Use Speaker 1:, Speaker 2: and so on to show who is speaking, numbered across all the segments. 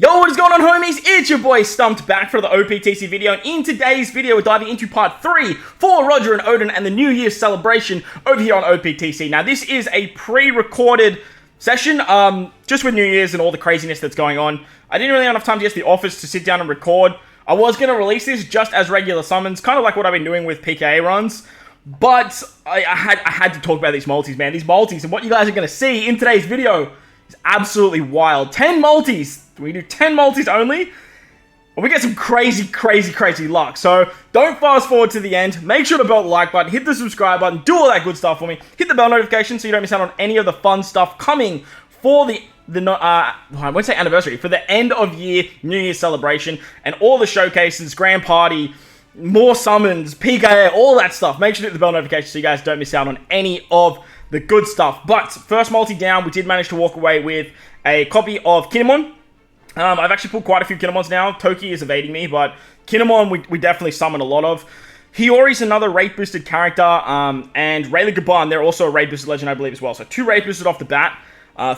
Speaker 1: Yo, what is going on, homies? It's your boy Stumped back for the OPTC video, and in today's video we're diving into part 3 for Roger and Oden and the New Year's celebration over here on OPTC. Now this is a pre-recorded session, just with New Year's and all the craziness that's going on. I didn't really have enough time to get to the office to sit down and record. I was going to release this just as regular summons, kind of like what I've been doing with PKA runs, but I had to talk about these multis, man. These multis, and what you guys are going to see in today's video is absolutely wild. 10 multis! We do 10 multis only, and we get some crazy luck. So don't fast forward to the end. Make sure to belt the like button, hit the subscribe button, do all that good stuff for me. Hit the bell notification so you don't miss out on any of the fun stuff coming for I won't say anniversary, for the end of year New Year's celebration and all the showcases, grand party, more summons, PKA, all that stuff. Make sure to hit the bell notification so you guys don't miss out on any of the good stuff. But first multi down, we did manage to walk away with a copy of Kinemon. I've actually pulled quite a few Kinemons now. Toki is evading me, but Kinemon we definitely summon a lot of. Hiyori's another rate boosted character, and Rayleigh Gaban, they're also a rate boosted legend, I believe, as well. So 2 rate boosted off the bat.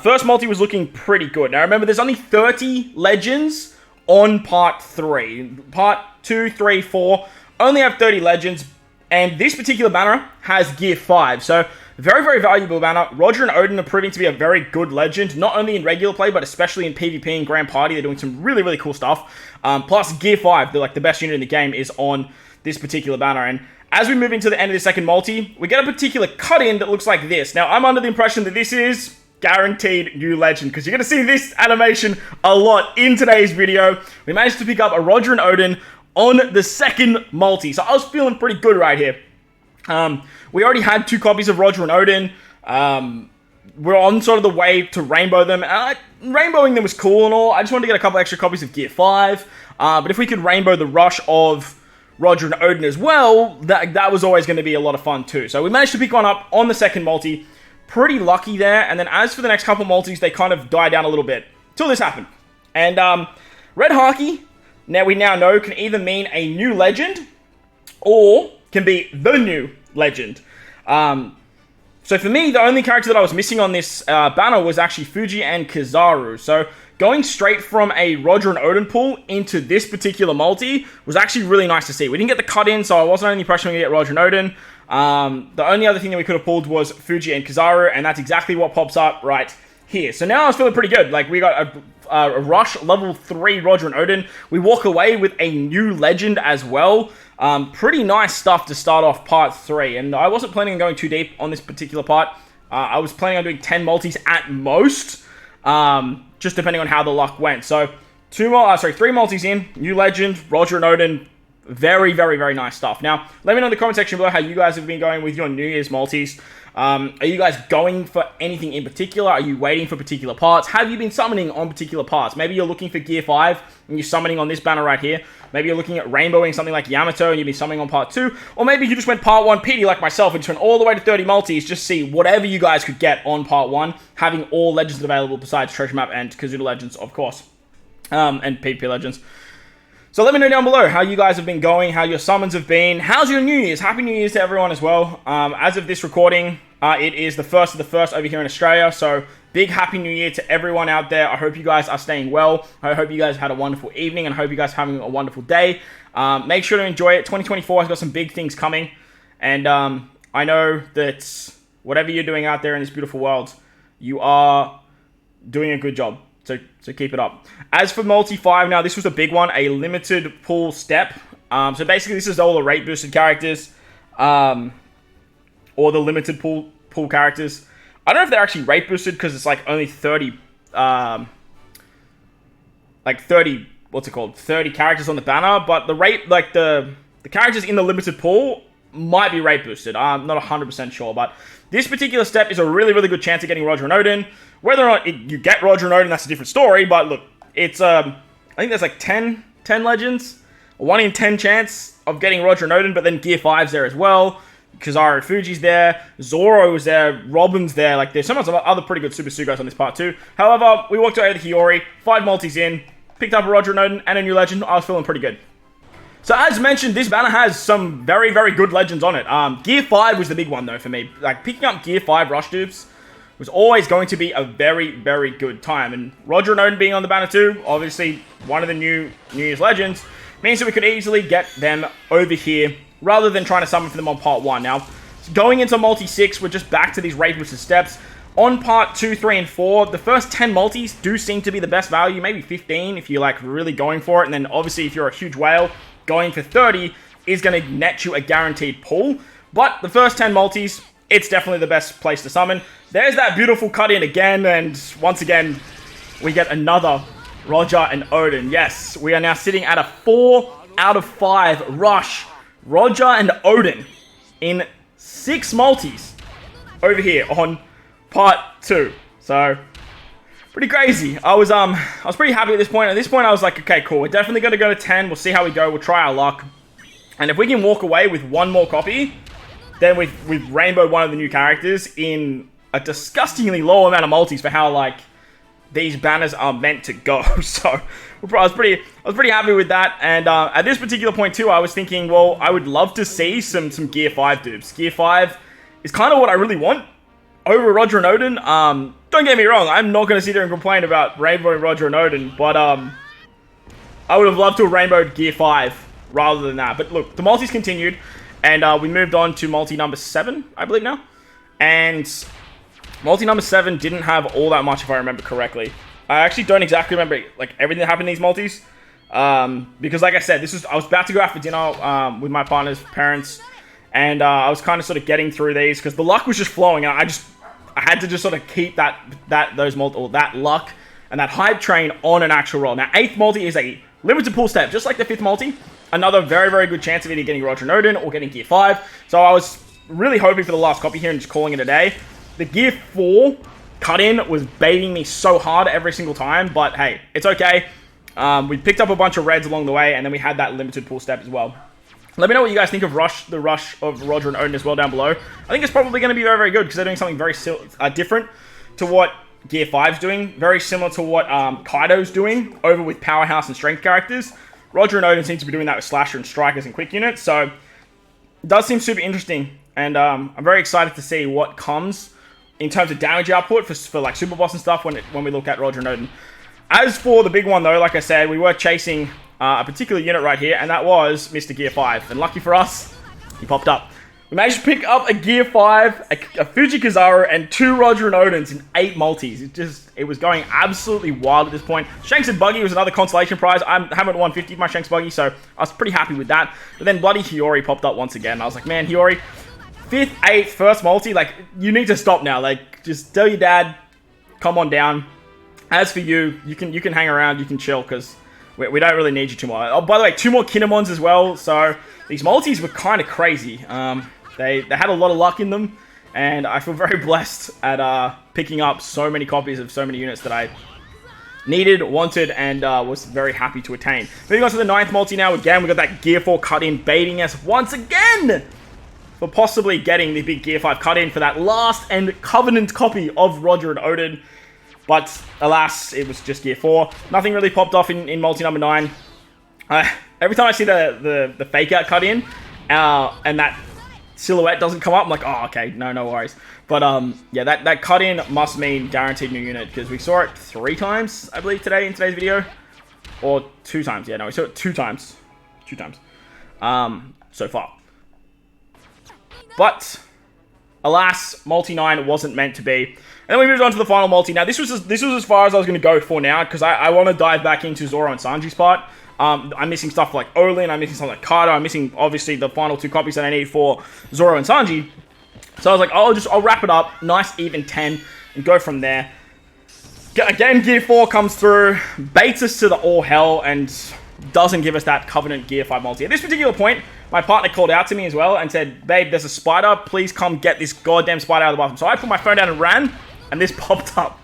Speaker 1: First multi was looking pretty good. Now remember, there's only 30 legends on part 3. Part 2, 3, 4 only have 30 legends, and this particular banner has gear 5. So very valuable banner. Roger and Oden are proving to be a very good legend, not only in regular play, but especially in PvP and Grand Party. They're doing some really cool stuff. Plus, Gear 5, they're like the best unit in the game, is on this particular banner. And as we move into the end of the second multi, we get a particular cut-in that looks like this. Now, I'm under the impression that this is guaranteed new legend, because you're going to see this animation a lot in today's video. We managed to pick up a Roger and Oden on the second multi, so I was feeling pretty good right here. We already had 2 copies of Roger and Oden. We're on sort of the way to rainbow them. Rainbowing them was cool and all. I just wanted to get a couple extra copies of Gear 5. But if we could rainbow the rush of Roger and Oden as well, that was always going to be a lot of fun too. So we managed to pick one up on the second multi. Pretty lucky there. And then as for the next couple multis, they kind of died down a little bit till this happened. And Red Haki, we now know, can either mean a new legend or can be the new legend. So for me, the only character that I was missing on this banner was actually Fuji and Kizaru. So going straight from a Roger and Oden pull into this particular multi was actually really nice to see. We didn't get the cut in, so I wasn't only pressuring to get Roger and Oden. The only other thing that we could have pulled was Fuji and Kizaru, and that's exactly what pops up right here. So now I was feeling pretty good. Like, we got a rush level 3 Roger and Oden. We walk away with a new legend as well. Pretty nice stuff to start off part 3, and I wasn't planning on going too deep on this particular part. I was planning on doing 10 multis at most, just depending on how the luck went. So 3 multis in, new legend, Roger and Oden. Very nice stuff. Now, let me know in the comment section below how you guys have been going with your New Year's multis. Are you guys going for anything in particular? Are you waiting for particular parts? Have you been summoning on particular parts? Maybe you're looking for Gear 5 and you're summoning on this banner right here. Maybe you're looking at rainbowing something like Yamato and you've been summoning on part 2. Or maybe you just went part 1 PD like myself and just went all the way to 30 multis. Just see whatever you guys could get on part 1, having all legends available besides Treasure Map and Kazuna Legends, of course. And PvP Legends. So let me know down below how you guys have been going, how your summons have been. How's your New Year's? Happy New Year's to everyone as well. As of this recording, it is the 1st of the 1st over here in Australia. So big Happy New Year to everyone out there. I hope you guys are staying well. I hope you guys had a wonderful evening, and I hope you guys are having a wonderful day. Make sure to enjoy it. 2024 has got some big things coming. And I know that whatever you're doing out there in this beautiful world, you are doing a good job. So keep it up. As for Multi 5, now this was a big one, a limited pool step. So basically this is all the rate boosted characters, or the limited pool characters. I don't know if they're actually rate boosted because it's like only 30, 30 characters on the banner. But the rate, like the characters in the limited pool might be rate boosted. I'm not 100% sure, but this particular step is a really good chance of getting Roger and Oden. Whether or not you get Roger and Oden, that's a different story, but look, it's, I think there's like 10 legends, a 1 in 10 chance of getting Roger and Oden, but then Gear 5's there as well, Kizaru Fuji's there, Zoro's there, Robin's there, like there's so much other pretty good Super Sugos on this part too. However, we walked away with Hiyori, 5 multis in, picked up a Roger and Oden, and a new legend. I was feeling pretty good. So as mentioned, this banner has some very good legends on it. Gear 5 was the big one though for me. Like picking up Gear 5 rush dupes was always going to be a very, very good time. And Roger and Oden being on the banner too, obviously one of the New Year's Legends, means that we could easily get them over here rather than trying to summon for them on part 1. Now, going into multi-6, we're just back to these Raid Boosted steps. On part 2, 3, and 4, the first 10 multis do seem to be the best value, maybe 15 if you're like really going for it. And then obviously if you're a huge whale, going for 30 is going to net you a guaranteed pull. But the first 10 multis, it's definitely the best place to summon. There's that beautiful cut-in again, and once again, we get another Roger and Oden. Yes, we are now sitting at a 4 out of 5 rush. Roger and Oden in 6 multis over here on part 2. So, pretty crazy. I was pretty happy at this point. At this point, I was like, okay, cool. We're definitely going to go to 10. We'll see how we go. We'll try our luck. And if we can walk away with 1 more copy, then we've rainbowed one of the new characters in a disgustingly low amount of multis for how, like, these banners are meant to go. So, I was pretty happy with that. And at this particular point, too, I was thinking, well, I would love to see some Gear 5 dupes. Gear 5 is kind of what I really want over Roger and Oden. Don't get me wrong, I'm not going to sit there and complain about rainbowing Roger and Oden, but I would have loved to have rainbowed Gear 5 rather than that. But look, the multis continued, and we moved on to multi number 7, I believe now. And multi number 7 didn't have all that much, if I remember correctly. I actually don't exactly remember like everything that happened in these multis, because like I said, I was about to go out for dinner with my partner's parents, and I was kind of sort of getting through these because the luck was just flowing, and I had to just sort of keep that luck and that hype train on an actual roll. Now, 8th multi is a limited pull step, just like the 5th multi. Another very, very good chance of either getting Roger and Oden or getting Gear 5. So I was really hoping for the last copy here and just calling it a day. The Gear 4 cut-in was baiting me so hard every single time, but hey, it's okay. We picked up a bunch of reds along the way, and then we had that limited pull step as well. Let me know what you guys think of the rush of Roger and Oden as well down below. I think it's probably going to be very, very good because they're doing something very different to what Gear 5's doing. Very similar to what Kaido's doing over with Powerhouse and Strength characters. Roger and Oden seem to be doing that with Slasher and Strikers and Quick Units. So, it does seem super interesting. And I'm very excited to see what comes in terms of damage output for like Super Boss and stuff when we look at Roger and Oden. As for the big one though, like I said, we were chasing a particular unit right here, and that was Mr. Gear 5. And lucky for us, he popped up. We managed to pick up a Gear 5, a Fujikazaru, and 2 Roger and Odens in 8 multis. It was going absolutely wild at this point. Shanks and Buggy was another consolation prize. I haven't won 50 of my Shanks Buggy, so I was pretty happy with that. But then bloody Hiyori popped up once again. I was like, man, Hiyori, 5th, 8th, first multi, like, you need to stop now. Like, just tell your dad, come on down. As for you, you can hang around, you can chill, because we don't really need you too much. Oh, by the way, 2 more Kinemons as well, so these multis were kind of crazy. They had a lot of luck in them, and I feel very blessed at picking up so many copies of so many units that I needed, wanted, and was very happy to attain. Moving on to the 9th multi now. Again, we got that Gear 4 cut-in baiting us once again for possibly getting the big Gear 5 cut-in for that last and Covenant copy of Roger and Oden. But alas, it was just Gear 4. Nothing really popped off in multi number 9. Every time I see the fake out cut-in and that silhouette doesn't come up, I'm like, oh, okay, no worries. But yeah, that cut-in must mean guaranteed new unit, because we saw it 3 times, I believe, in today's video. Or 2 times, yeah, no, we saw it 2 times. 2 times. So far. But alas, multi 9 wasn't meant to be. And then we moved on to the final multi. Now, this was as far as I was going to go for now, because I want to dive back into Zoro and Sanji's part. I'm missing stuff like Olin, I'm missing stuff like Kaido, I'm missing, obviously, the final 2 copies that I need for Zoro and Sanji. So I was like, I'll wrap it up, nice even 10, and go from there. Again, Gear 4 comes through, baits us to the all hell, and doesn't give us that Covenant Gear 5 multi. At this particular point, my partner called out to me as well and said, babe, there's a spider, please come get this goddamn spider out of the bathroom. So I put my phone down and ran, and this popped up.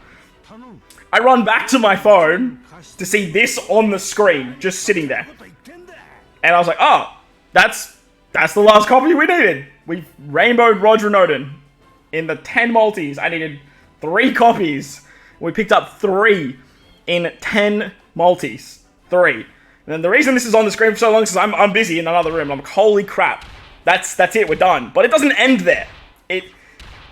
Speaker 1: I run back to my phone to see this on the screen, just sitting there. And I was like, oh, that's the last copy we needed. We rainbowed Roger and Oden in the 10 multis. I needed 3 copies. We picked up 3 in 10 multis. 3. And then the reason this is on the screen for so long is because I'm busy in another room. I'm like, holy crap. That's it, we're done. But it doesn't end there.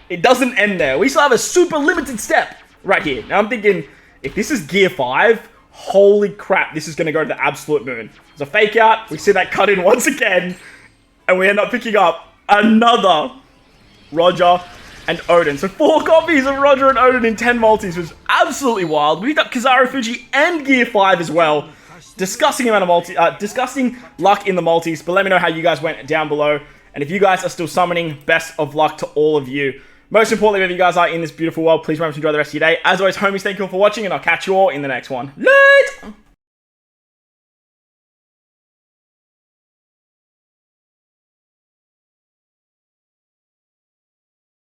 Speaker 1: it doesn't end there. We still have a super limited step right here. Now I'm thinking, if this is Gear 5, holy crap, this is going to go to the absolute moon. It's a fake out. We see that cut in once again. And we end up picking up another Roger and Oden. So 4 copies of Roger and Oden in 10 multis was absolutely wild. We picked up Kizaru Fuji and Gear 5 as well. Disgusting amount of disgusting luck in the multis. But let me know how you guys went down below. And if you guys are still summoning, best of luck to all of you. Most importantly, wherever you guys are in this beautiful world, please remember to enjoy the rest of your day. As always, homies, thank you all for watching, and I'll catch you all in the next one. Later!